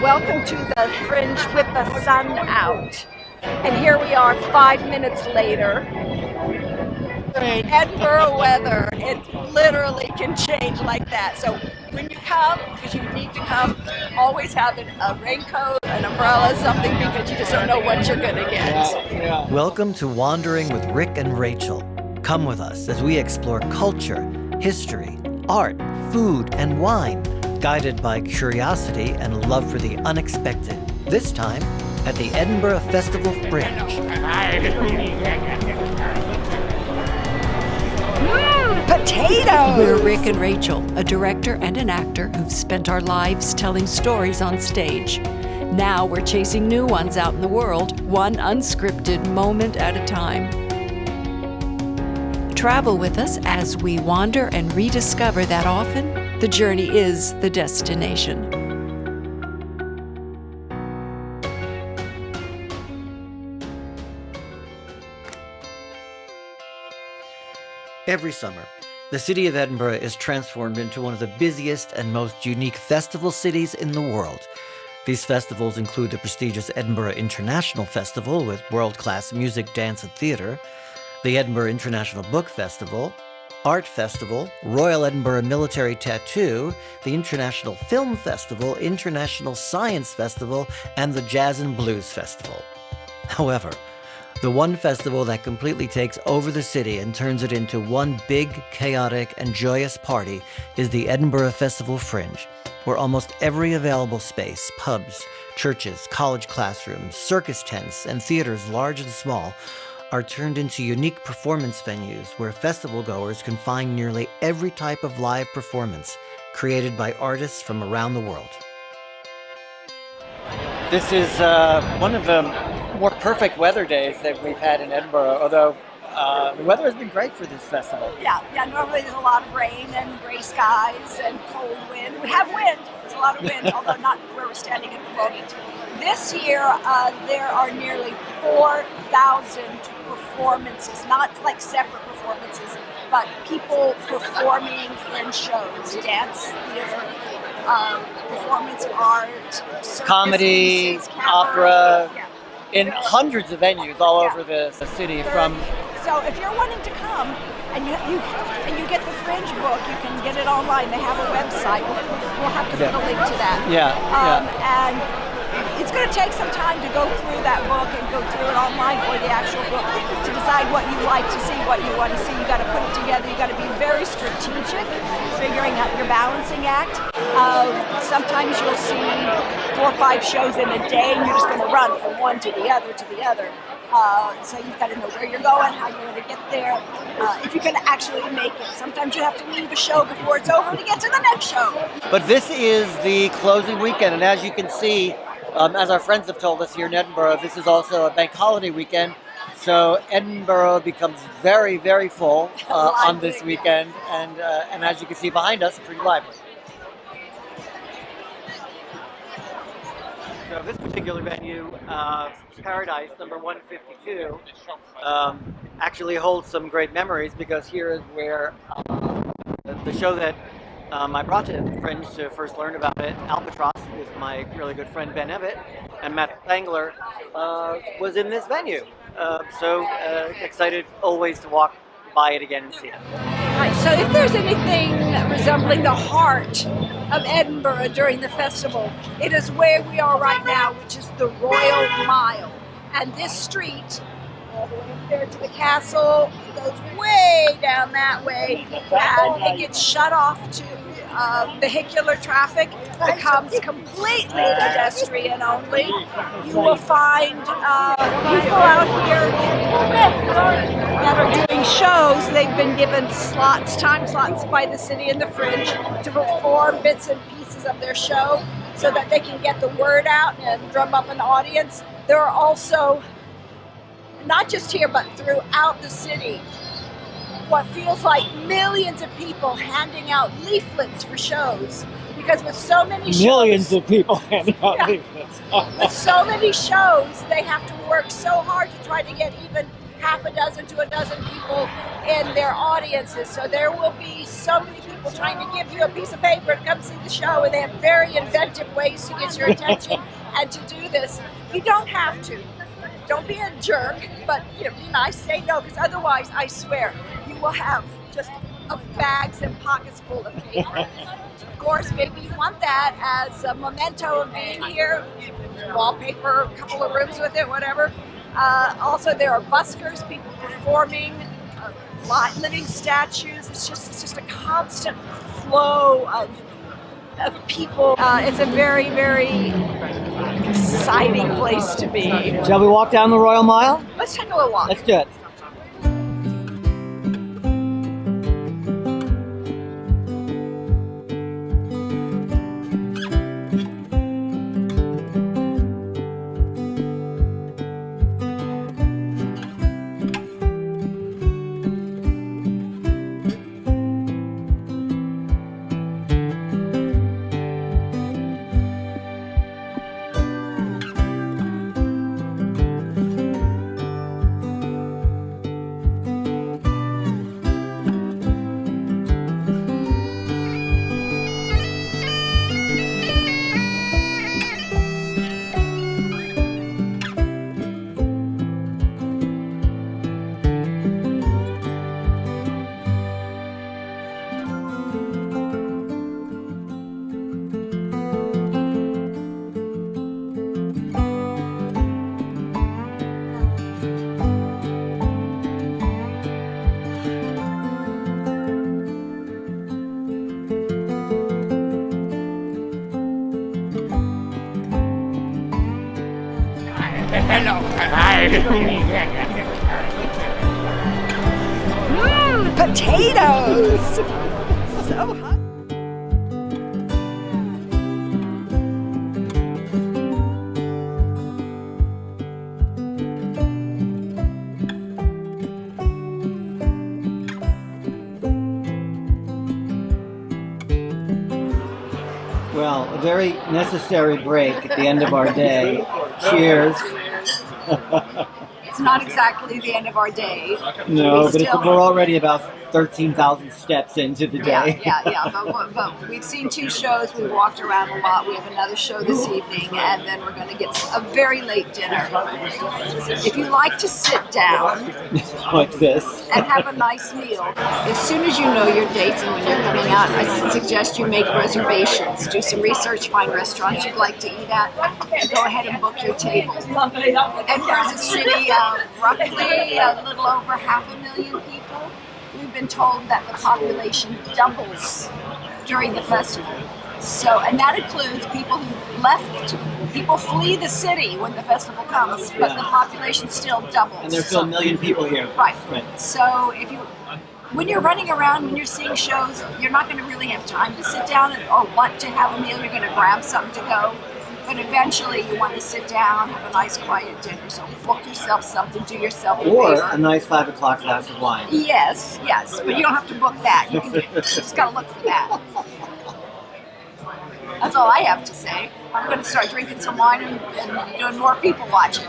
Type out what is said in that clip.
Welcome to the Fringe with the sun out. And here we are 5 minutes later. Edinburgh weather, it literally can change like that. So when you come, because you need to come, always have a raincoat, an umbrella, something, because you just don't know what you're going to get. Welcome to Wandering with Rick and Rachel. Come with us as we explore culture, history, art, food, and wine, guided by curiosity and love for the unexpected. This time at the Edinburgh Festival Fringe. Potatoes! We're Rick and Rachel, a director and an actor who've spent our lives telling stories on stage. Now we're chasing new ones out in the world, one unscripted moment at a time. Travel with us as we wander and rediscover that often the journey is the destination. Every summer, the city of Edinburgh is transformed into one of the busiest and most unique festival cities in the world. These festivals include the prestigious Edinburgh International Festival with world-class music, dance, and theatre, the Edinburgh International Book Festival, Art Festival, Royal Edinburgh Military Tattoo, the International Film Festival, International Science Festival, and the Jazz and Blues Festival. However, the one festival that completely takes over the city and turns it into one big, chaotic, and joyous party is the Edinburgh Festival Fringe, where almost every available space, pubs, churches, college classrooms, circus tents, and theaters large and small, are turned into unique performance venues where festival goers can find nearly every type of live performance created by artists from around the world. This is one of the more perfect weather days that we've had in Edinburgh, although the weather has been great for this festival. Yeah, normally there's a lot of rain and gray skies and cold wind. We have wind, there's a lot of wind, although not where we're standing at the moment. This year, there are nearly 4,000 performances, not like separate performances, but people performing in shows, dance, theater, performance art, circus comedy, pieces, opera, yeah. in hundreds of venues all over the city. So if you're wanting to come and you get the Fringe book, you can get it online. They have a website. We'll have to put a link to that. And it's going to take some time to go through that book and go through it online or the actual book to decide what you like to see, what you want to see. You got to put it together. You got to be very strategic, figuring out your balancing act. Sometimes you'll see 4 or 5 shows in a day, and you're just going to run from one to the other to the other. So you've got to know where you're going, how you're going to get there, if you can actually make it. Sometimes you have to leave a show before it's over to get to the next show. But this is the closing weekend, and as you can see, as our friends have told us here in Edinburgh, this is also a bank holiday weekend. So Edinburgh becomes very, very full on this weekend, and as you can see behind us, pretty lively. So this particular venue, Paradise, number 152, actually holds some great memories, because here is where the show that I brought to the Fringe to first learn about it, Albatross, with my really good friend Ben Evett, and Matt Spangler, was in this venue. So excited always to walk by it again and see it. Right, so if there's anything resembling the heart of Edinburgh during the festival, it is where we are right now, which is the Royal Mile. And this street, all the way up there to the castle, goes way down that way, and it gets shut off to vehicular traffic, becomes completely pedestrian only. You will find people out here that are doing shows. They've been given time slots by the city and the Fringe to perform bits and pieces of their show so that they can get the word out and drum up an audience. There are also, not just here, but throughout the city, what feels like millions of people handing out leaflets for shows, because with so many shows, Millions of people handing out leaflets. with so many shows, they have to work so hard to try to get even half a dozen to a dozen people in their audiences. So there will be so many people trying to give you a piece of paper to come see the show, and they have very inventive ways to get your attention and to do this. You don't have to. Don't be a jerk, but be nice, say no, because otherwise, I swear, you will have just bags and pockets full of paper. Of course, maybe you want that as a memento of being here. Wallpaper, a couple of rooms with it, whatever. Also, there are buskers, people performing, living statues. It's just a constant flow of people. It's a very, very exciting place to be. Shall we walk down the Royal Mile? Let's take a little walk. Let's do it. Hello. Potatoes! So hot. Well, a very necessary break at the end of our day. Cheers. It's not exactly the end of our day. No, but we're already about 13,000 steps into the day. Yeah. But we've seen 2 shows. We walked around a lot. We have another show this evening, and then we're going to get a very late dinner. If you like to sit down Like this. and have a nice meal, as soon as you know your dates and when you're coming out, I suggest you make reservations. Do some research, find restaurants you'd like to eat at, and go ahead and book your table. Edinburgh's a city of roughly a little over 500,000 people. We've been told that the population doubles during the festival. So, and that includes people who left. People flee the city when the festival comes, but the population still doubles. And there's still a million people here. Right. So when you're running around, when you're seeing shows, you're not going to really have time to sit down or want to have a meal. You're going to grab something to go. But eventually you want to sit down, have a nice quiet dinner. So book yourself something, do yourself a Or favor. a nice 5 o'clock glass of wine. Yes, but you don't have to book that. You just got to look for that. That's all I have to say. I'm going to start drinking some wine and doing more people watching.